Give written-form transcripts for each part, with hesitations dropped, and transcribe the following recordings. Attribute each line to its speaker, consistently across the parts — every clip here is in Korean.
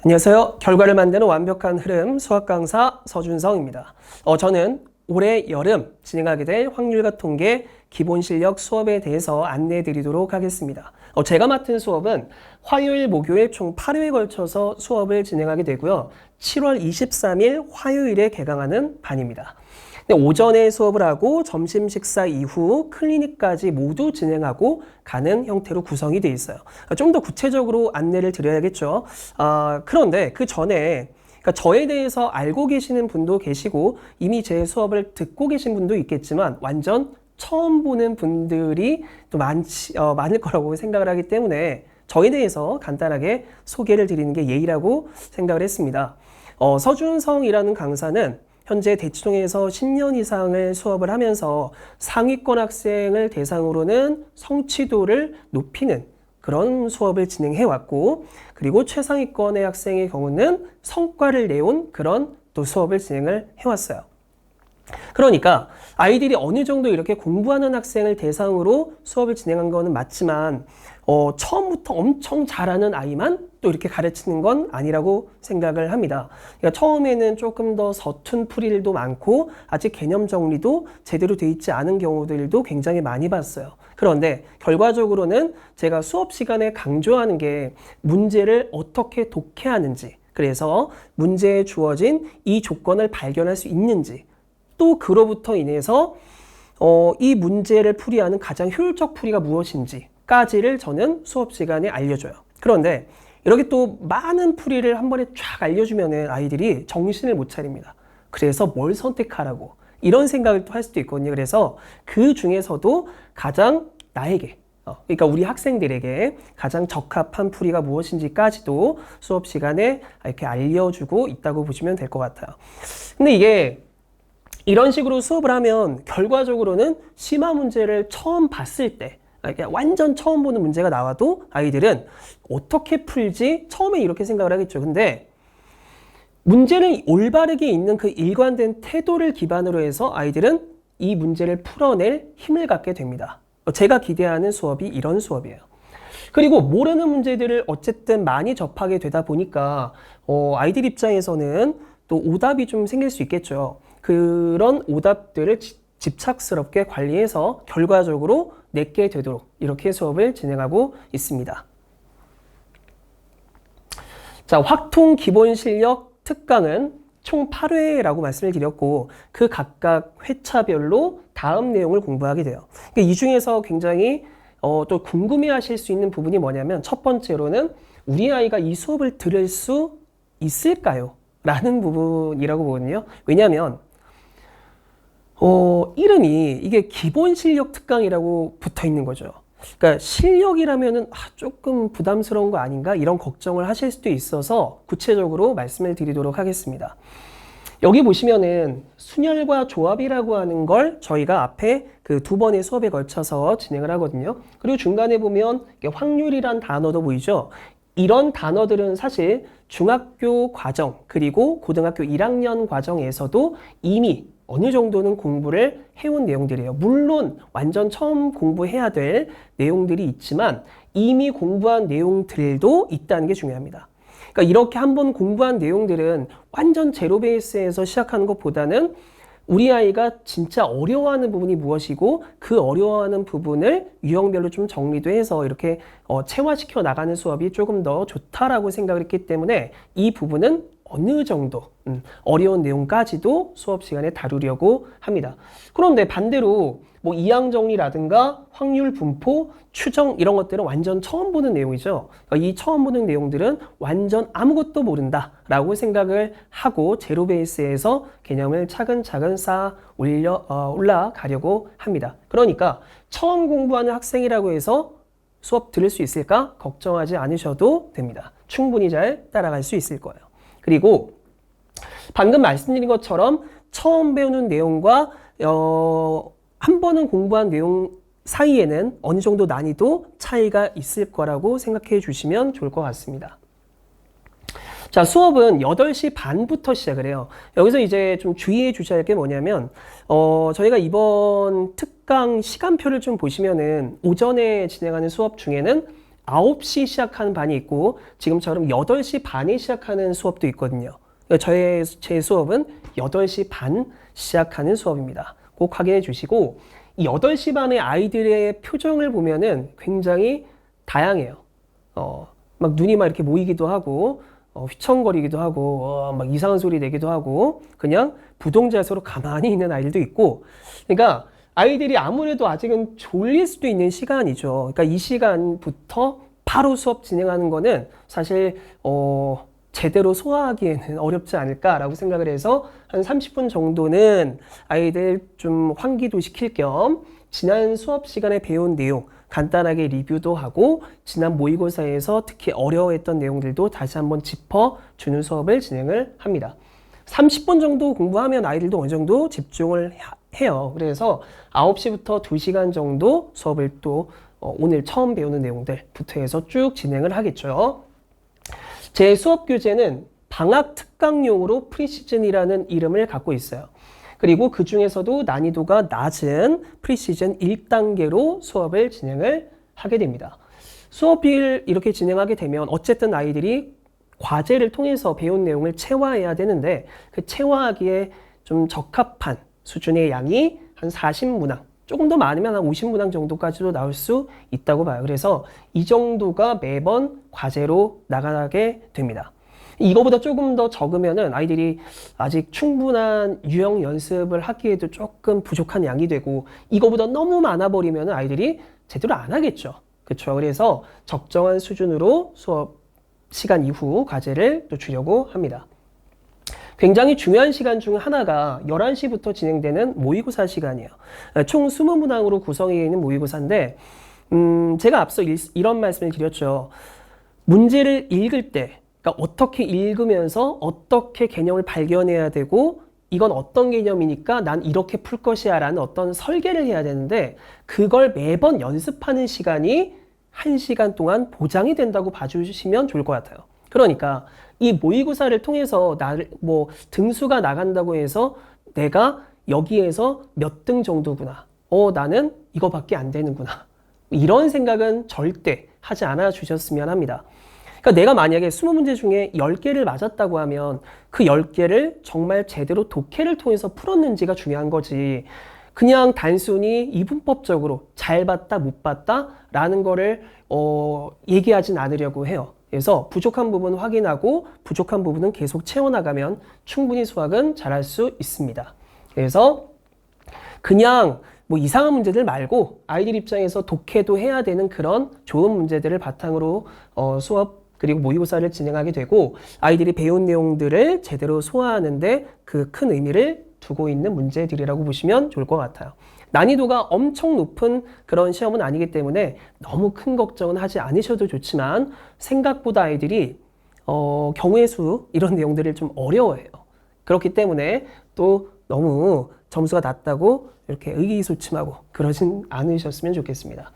Speaker 1: 안녕하세요. 결과를 만드는 완벽한 흐름 수학 강사 서준성입니다. 저는 올해 여름 진행하게 될 확률과 통계 기본 실력 수업에 대해서 안내해 드리도록 하겠습니다. 제가 맡은 수업은 화요일, 목요일 총 8회에 걸쳐서 수업을 진행하게 되고요. 7월 23일 화요일에 개강하는 반입니다. 오전에 수업을 하고 점심 식사 이후 클리닉까지 모두 진행하고 가는 형태로 구성이 되어 있어요. 좀 더 구체적으로 안내를 드려야겠죠. 그런데 그 전에 그러니까 저에 대해서 알고 계시는 분도 계시고 이미 제 수업을 듣고 계신 분도 있겠지만 완전 처음 보는 분들이 또 많을 거라고 생각을 하기 때문에 저에 대해서 간단하게 소개를 드리는 게 예의라고 생각을 했습니다. 서준성이라는 강사는 현재 대치동에서 10년 이상을 수업을 하면서 상위권 학생을 대상으로는 성취도를 높이는 그런 수업을 진행해 왔고, 그리고 최상위권의 학생의 경우는 성과를 내온 그런 또 수업을 진행을 해왔어요. 그러니까 아이들이 어느 정도 이렇게 공부하는 학생을 대상으로 수업을 진행한 거는 맞지만 처음부터 엄청 잘하는 아이만 또 이렇게 가르치는 건 아니라고 생각을 합니다. 그러니까 처음에는 조금 더 서툰 풀이들도 많고 아직 개념 정리도 제대로 돼 있지 않은 경우들도 굉장히 많이 봤어요. 그런데 결과적으로는 제가 수업 시간에 강조하는 게 문제를 어떻게 독해하는지, 그래서 문제에 주어진 이 조건을 발견할 수 있는지, 또 그로부터 인해서 이 문제를 풀이하는 가장 효율적 풀이가 무엇인지까지를 저는 수업 시간에 알려줘요. 그런데 이렇게 또 많은 풀이를 한 번에 쫙 알려주면 아이들이 정신을 못 차립니다. 그래서 뭘 선택하라고 이런 생각을 또 할 수도 있거든요. 그래서 그 중에서도 가장 나에게 그러니까 우리 학생들에게 가장 적합한 풀이가 무엇인지까지도 수업 시간에 이렇게 알려주고 있다고 보시면 될 것 같아요. 근데 이게 이런 식으로 수업을 하면 결과적으로는 심화 문제를 처음 봤을 때 완전 처음 보는 문제가 나와도 아이들은 어떻게 풀지 처음에 이렇게 생각을 하겠죠. 근데 문제를 올바르게 읽는 그 일관된 태도를 기반으로 해서 아이들은 이 문제를 풀어낼 힘을 갖게 됩니다. 제가 기대하는 수업이 이런 수업이에요. 그리고 모르는 문제들을 어쨌든 많이 접하게 되다 보니까 아이들 입장에서는 또 오답이 좀 생길 수 있겠죠. 그런 오답들을 집착스럽게 관리해서 결과적으로 내게 되도록 이렇게 수업을 진행하고 있습니다. 자, 확통 기본 실력 특강은 총 8회라고 말씀을 드렸고 그 각각 회차별로 다음 내용을 공부하게 돼요. 이 중에서 굉장히 또 궁금해하실 수 있는 부분이 뭐냐면 첫 번째로는 우리 아이가 이 수업을 들을 수 있을까요? 라는 부분이라고 보거든요. 왜냐하면 이름이 이게 기본 실력 특강이라고 붙어 있는 거죠. 그러니까 실력이라면은 조금 부담스러운 거 아닌가 이런 걱정을 하실 수도 있어서 구체적으로 말씀을 드리도록 하겠습니다. 여기 보시면은 순열과 조합이라고 하는 걸 저희가 앞에 그 두 번의 수업에 걸쳐서 진행을 하거든요. 그리고 중간에 보면 확률이란 단어도 보이죠. 이런 단어들은 사실 중학교 과정 그리고 고등학교 1학년 과정에서도 이미 어느 정도는 공부를 해온 내용들이에요. 물론 완전 처음 공부해야 될 내용들이 있지만 이미 공부한 내용들도 있다는 게 중요합니다. 그러니까 이렇게 한번 공부한 내용들은 완전 제로 베이스에서 시작하는 것보다는 우리 아이가 진짜 어려워하는 부분이 무엇이고 그 어려워하는 부분을 유형별로 좀 정리도 해서 이렇게 체화시켜 나가는 수업이 조금 더 좋다라고 생각을 했기 때문에 이 부분은 어느 정도 어려운 내용까지도 수업 시간에 다루려고 합니다. 그런데 반대로 뭐 이항 정리라든가 확률 분포, 추정 이런 것들은 완전 처음 보는 내용이죠. 이 처음 보는 내용들은 완전 아무것도 모른다라고 생각을 하고 제로 베이스에서 개념을 차근차근 쌓아 올라가려고 합니다. 그러니까 처음 공부하는 학생이라고 해서 수업 들을 수 있을까? 걱정하지 않으셔도 됩니다. 충분히 잘 따라갈 수 있을 거예요. 그리고 방금 말씀드린 것처럼 처음 배우는 내용과 한 번은 공부한 내용 사이에는 어느 정도 난이도 차이가 있을 거라고 생각해 주시면 좋을 것 같습니다. 자, 수업은 8시 반부터 시작을 해요. 여기서 이제 좀 주의해 주셔야 할 게 뭐냐면 저희가 이번 특강 시간표를 좀 보시면은 오전에 진행하는 수업 중에는 9시 시작하는 반이 있고 지금처럼 8시 반에 시작하는 수업도 있거든요. 제 수업은 8시 반 시작하는 수업입니다. 꼭 확인해 주시고 이 8시 반의 아이들의 표정을 보면은 굉장히 다양해요. 막 눈이 막 이렇게 모이기도 하고 휘청거리기도 하고 막 이상한 소리 내기도 하고 그냥 부동자세로 가만히 있는 아이들도 있고 그러니까 아이들이 아무래도 아직은 졸릴 수도 있는 시간이죠. 그러니까 이 시간부터 바로 수업 진행하는 거는 사실 제대로 소화하기에는 어렵지 않을까라고 생각을 해서 한 30분 정도는 아이들 좀 환기도 시킬 겸 지난 수업 시간에 배운 내용 간단하게 리뷰도 하고 지난 모의고사에서 특히 어려워했던 내용들도 다시 한번 짚어주는 수업을 진행을 합니다. 30분 정도 공부하면 아이들도 어느 정도 집중을 해요. 그래서 9시부터 2시간 정도 수업을 또 오늘 처음 배우는 내용들부터 해서 쭉 진행을 하겠죠. 제 수업 교재는 방학 특강용으로 프리시즌이라는 이름을 갖고 있어요. 그리고 그 중에서도 난이도가 낮은 프리시즌 1단계로 수업을 진행을 하게 됩니다. 수업을 이렇게 진행하게 되면 어쨌든 아이들이 과제를 통해서 배운 내용을 체화해야 되는데 그 체화하기에 좀 적합한 수준의 양이 한 40문항, 조금 더 많으면 한 50문항 정도까지도 나올 수 있다고 봐요. 그래서 이 정도가 매번 과제로 나가게 됩니다. 이거보다 조금 더 적으면은 아이들이 아직 충분한 유형 연습을 하기에도 조금 부족한 양이 되고 이거보다 너무 많아 버리면은 아이들이 제대로 안 하겠죠. 그렇죠. 그래서 적정한 수준으로 수업 시간 이후 과제를 또 주려고 합니다. 굉장히 중요한 시간 중 하나가 11시부터 진행되는 모의고사 시간이에요. 총 20문항으로 구성되어 있는 모의고사인데 제가 앞서 이런 말씀을 드렸죠. 문제를 읽을 때 그러니까 어떻게 읽으면서 어떻게 개념을 발견해야 되고 이건 어떤 개념이니까 난 이렇게 풀 것이야 라는 어떤 설계를 해야 되는데 그걸 매번 연습하는 시간이 1시간 동안 보장이 된다고 봐주시면 좋을 것 같아요. 그러니까 이 모의고사를 통해서 등수가 나간다고 해서 내가 여기에서 몇 등 정도구나. 나는 이거밖에 안 되는구나. 이런 생각은 절대 하지 않아 주셨으면 합니다. 그러니까 내가 만약에 20문제 중에 10개를 맞았다고 하면 그 10개를 정말 제대로 독해를 통해서 풀었는지가 중요한 거지. 그냥 단순히 이분법적으로 잘 봤다, 못 봤다 라는 거를 얘기하진 않으려고 해요. 그래서 부족한 부분 확인하고 부족한 부분은 계속 채워나가면 충분히 수학은 잘할 수 있습니다. 그래서 그냥 이상한 문제들 말고 아이들 입장에서 독해도 해야 되는 그런 좋은 문제들을 바탕으로 수업 그리고 모의고사를 진행하게 되고 아이들이 배운 내용들을 제대로 소화하는데 그 큰 의미를 두고 있는 문제들이라고 보시면 좋을 것 같아요. 난이도가 엄청 높은 그런 시험은 아니기 때문에 너무 큰 걱정은 하지 않으셔도 좋지만 생각보다 아이들이 경우의 수 이런 내용들을 좀 어려워해요. 그렇기 때문에 또 너무 점수가 낮다고 이렇게 의기소침하고 그러진 않으셨으면 좋겠습니다.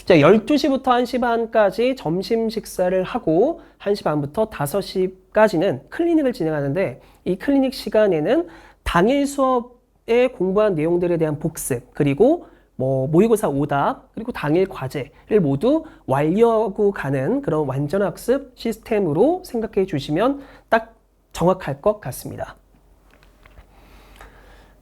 Speaker 1: 자, 12시부터 1시 반까지 점심 식사를 하고 1시 반부터 5시까지는 클리닉을 진행하는데 이 클리닉 시간에는 당일 수업에 공부한 내용들에 대한 복습 그리고 모의고사 오답 그리고 당일 과제를 모두 완료하고 가는 그런 완전학습 시스템으로 생각해 주시면 딱 정확할 것 같습니다.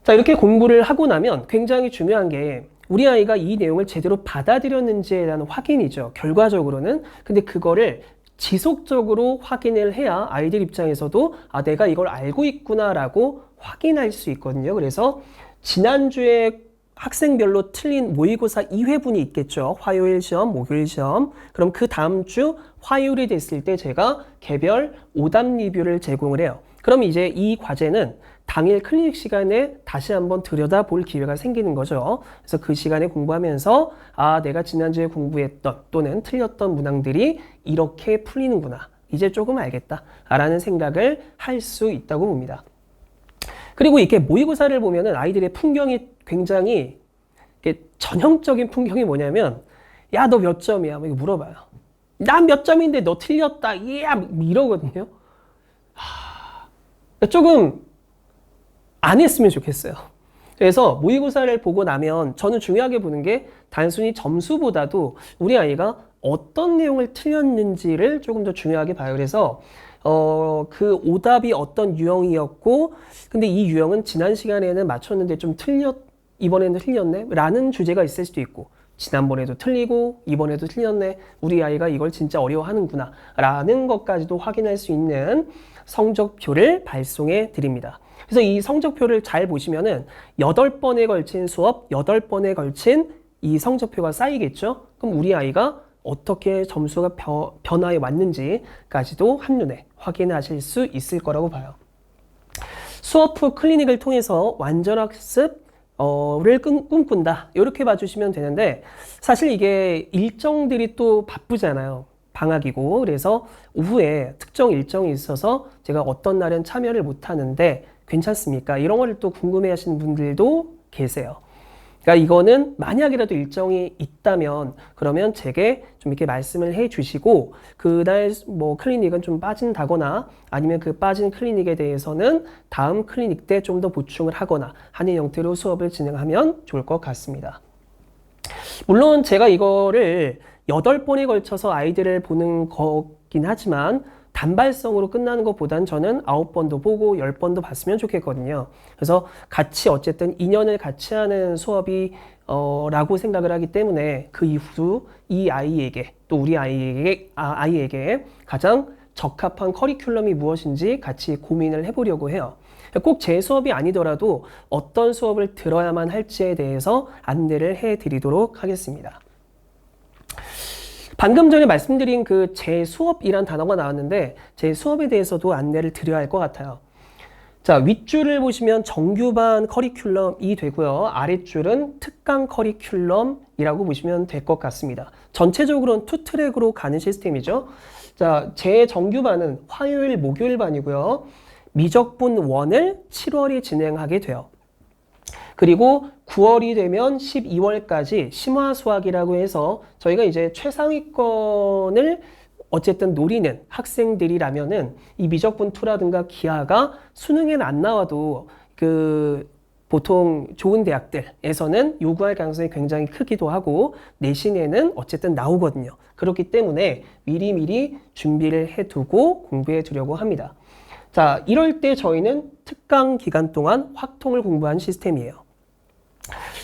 Speaker 1: 자, 이렇게 공부를 하고 나면 굉장히 중요한 게 우리 아이가 이 내용을 제대로 받아들였는지에 대한 확인이죠. 결과적으로는. 근데 그거를 지속적으로 확인을 해야 아이들 입장에서도 내가 이걸 알고 있구나라고 확인할 수 있거든요. 그래서 지난주에 학생별로 틀린 모의고사 2회분이 있겠죠. 화요일 시험, 목요일 시험. 그럼 그 다음 주 화요일이 됐을 때 제가 개별 오답 리뷰를 제공을 해요. 그럼 이제 이 과제는 당일 클리닉 시간에 다시 한번 들여다볼 기회가 생기는 거죠. 그래서 그 시간에 공부하면서 내가 지난주에 공부했던 또는 틀렸던 문항들이 이렇게 풀리는구나. 이제 조금 알겠다. 라는 생각을 할 수 있다고 봅니다. 그리고 이렇게 모의고사를 보면은 아이들의 풍경이 굉장히 전형적인 풍경이 뭐냐면 야, 너 몇 점이야? 이거 물어봐요. 난 몇 점인데 너 틀렸다. 이러거든요. 조금 안 했으면 좋겠어요. 그래서 모의고사를 보고 나면 저는 중요하게 보는 게 단순히 점수보다도 우리 아이가 어떤 내용을 틀렸는지를 조금 더 중요하게 봐요. 그래서 그 오답이 어떤 유형이었고, 근데 이 유형은 지난 시간에는 맞췄는데 좀 이번에는 틀렸네? 라는 주제가 있을 수도 있고, 지난번에도 틀리고, 이번에도 틀렸네. 우리 아이가 이걸 진짜 어려워하는구나. 라는 것까지도 확인할 수 있는 성적표를 발송해 드립니다. 그래서 이 성적표를 잘 보시면은 8번에 걸친 수업, 8번에 걸친 이 성적표가 쌓이겠죠? 그럼 우리 아이가 어떻게 점수가 변화해 왔는지까지도 한눈에 확인하실 수 있을 거라고 봐요. 수업 후 클리닉을 통해서 완전학습 를 꿈꾼다. 이렇게 봐주시면 되는데 사실 이게 일정들이 또 바쁘잖아요. 방학이고 그래서 오후에 특정 일정이 있어서 제가 어떤 날은 참여를 못 하는데 괜찮습니까? 이런 거를 또 궁금해 하시는 분들도 계세요. 그러니까 이거는 만약이라도 일정이 있다면 그러면 제게 좀 이렇게 말씀을 해 주시고 그날 뭐 클리닉은 좀 빠진다거나 아니면 그 빠진 클리닉에 대해서는 다음 클리닉 때 좀 더 보충을 하거나 하는 형태로 수업을 진행하면 좋을 것 같습니다. 물론 제가 이거를 8번에 걸쳐서 아이들을 보는 거긴 하지만 단발성으로 끝나는 것보단 저는 9번도 보고 10번도 봤으면 좋겠거든요. 그래서 같이 어쨌든 2년을 같이 하는 수업이 라고 생각을 하기 때문에 그 이후 이 아이에게 또 우리 아이에게 가장 적합한 커리큘럼이 무엇인지 같이 고민을 해보려고 해요. 꼭 제 수업이 아니더라도 어떤 수업을 들어야만 할지에 대해서 안내를 해드리도록 하겠습니다. 방금 전에 말씀드린 그 제 수업이란 단어가 나왔는데 제 수업에 대해서도 안내를 드려야 할 것 같아요. 자, 윗줄을 보시면 정규반 커리큘럼이 되고요. 아랫줄은 특강 커리큘럼이라고 보시면 될 것 같습니다. 전체적으로는 2트랙으로 가는 시스템이죠. 자, 제 정규반은 화요일, 목요일 반이고요. 미적분 1을 7월에 진행하게 돼요. 그리고 9월이 되면 12월까지 심화수학이라고 해서 저희가 이제 최상위권을 어쨌든 노리는 학생들이라면은 이 미적분 2라든가 기하가 수능에는 안 나와도 그 보통 좋은 대학들에서는 요구할 가능성이 굉장히 크기도 하고 내신에는 어쨌든 나오거든요. 그렇기 때문에 미리미리 준비를 해두고 공부해 두려고 합니다. 자, 이럴 때 저희는 특강 기간 동안 확통을 공부한 시스템이에요.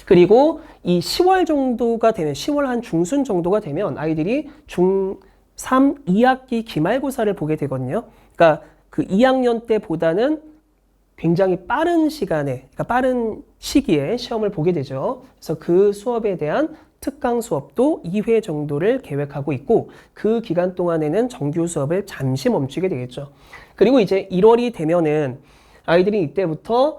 Speaker 1: 그리고 이 10월 정도가 되면 10월 한 중순 정도가 되면 아이들이 중3 2학기 기말고사를 보게 되거든요. 그러니까 그 2학년 때보다는 굉장히 빠른 시간에, 그러니까 빠른 시기에 시험을 보게 되죠. 그래서 그 수업에 대한 특강 수업도 2회 정도를 계획하고 있고 그 기간 동안에는 정규 수업을 잠시 멈추게 되겠죠. 그리고 이제 1월이 되면은 아이들이 이때부터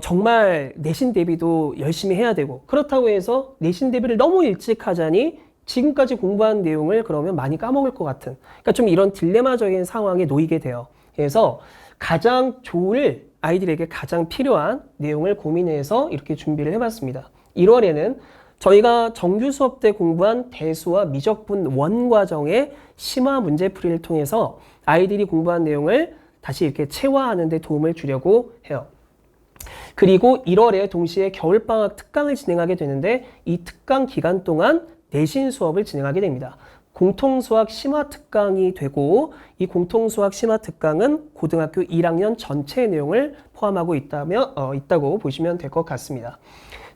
Speaker 1: 정말 내신 대비도 열심히 해야 되고 그렇다고 해서 내신 대비를 너무 일찍 하자니 지금까지 공부한 내용을 그러면 많이 까먹을 것 같은 그러니까 좀 이런 딜레마적인 상황에 놓이게 돼요. 그래서 가장 좋을 아이들에게 가장 필요한 내용을 고민해서 이렇게 준비를 해봤습니다. 1월에는 저희가 정규 수업 때 공부한 대수와 미적분 1 과정의 심화 문제풀이를 통해서 아이들이 공부한 내용을 다시 이렇게 체화하는 데 도움을 주려고 해요. 그리고 1월에 동시에 겨울방학 특강을 진행하게 되는데 이 특강 기간 동안 내신 수업을 진행하게 됩니다. 공통수학 심화 특강이 되고 이 공통수학 심화 특강은 고등학교 1학년 전체 내용을 포함하고 있다고 보시면 될 것 같습니다.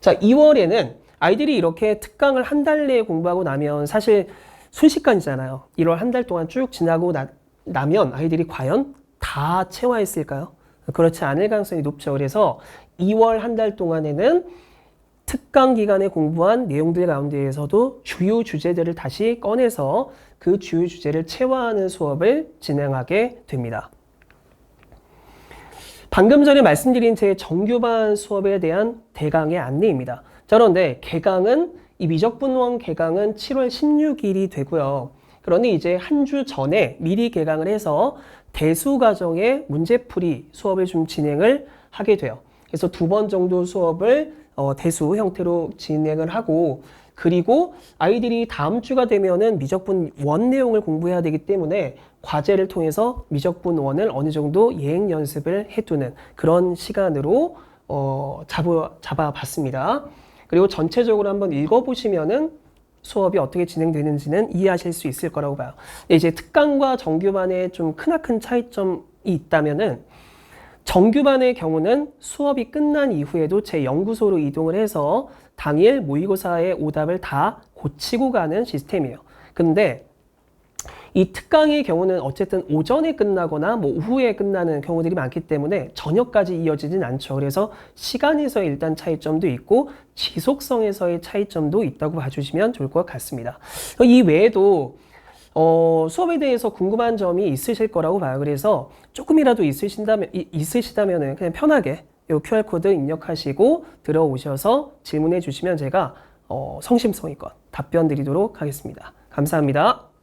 Speaker 1: 자, 2월에는 아이들이 이렇게 특강을 한 달 내에 공부하고 나면 사실 순식간이잖아요. 1월 한 달 동안 쭉 지나고 나면 아이들이 과연 다 체화했을까요? 그렇지 않을 가능성이 높죠. 그래서 2월 한 달 동안에는 특강 기간에 공부한 내용들 가운데에서도 주요 주제들을 다시 꺼내서 그 주요 주제를 체화하는 수업을 진행하게 됩니다. 방금 전에 말씀드린 제 정규반 수업에 대한 대강의 안내입니다. 자, 그런데 이 미적분원 개강은 7월 16일이 되고요. 그런데 이제 한 주 전에 미리 개강을 해서 대수 과정의 문제풀이 수업을 좀 진행을 하게 돼요. 그래서 2번 정도 수업을 대수 형태로 진행을 하고 그리고 아이들이 다음 주가 되면은 미적분 1 내용을 공부해야 되기 때문에 과제를 통해서 미적분 1을 어느 정도 예행 연습을 해두는 그런 시간으로 잡아봤습니다. 그리고 전체적으로 한번 읽어보시면은 수업이 어떻게 진행되는지는 이해하실 수 있을 거라고 봐요. 이제 특강과 정규반에 좀 크나큰 차이점이 있다면은 정규반의 경우는 수업이 끝난 이후에도 제 연구소로 이동을 해서 당일 모의고사의 오답을 다 고치고 가는 시스템이에요. 근데 이 특강의 경우는 어쨌든 오전에 끝나거나 뭐 오후에 끝나는 경우들이 많기 때문에 저녁까지 이어지진 않죠. 그래서 시간에서의 일단 차이점도 있고 지속성에서의 차이점도 있다고 봐주시면 좋을 것 같습니다. 이 외에도 수업에 대해서 궁금한 점이 있으실 거라고 봐요. 그래서 조금이라도 있으시다면 그냥 편하게 이 QR코드 입력하시고 들어오셔서 질문해 주시면 제가 성심성의껏 답변 드리도록 하겠습니다. 감사합니다.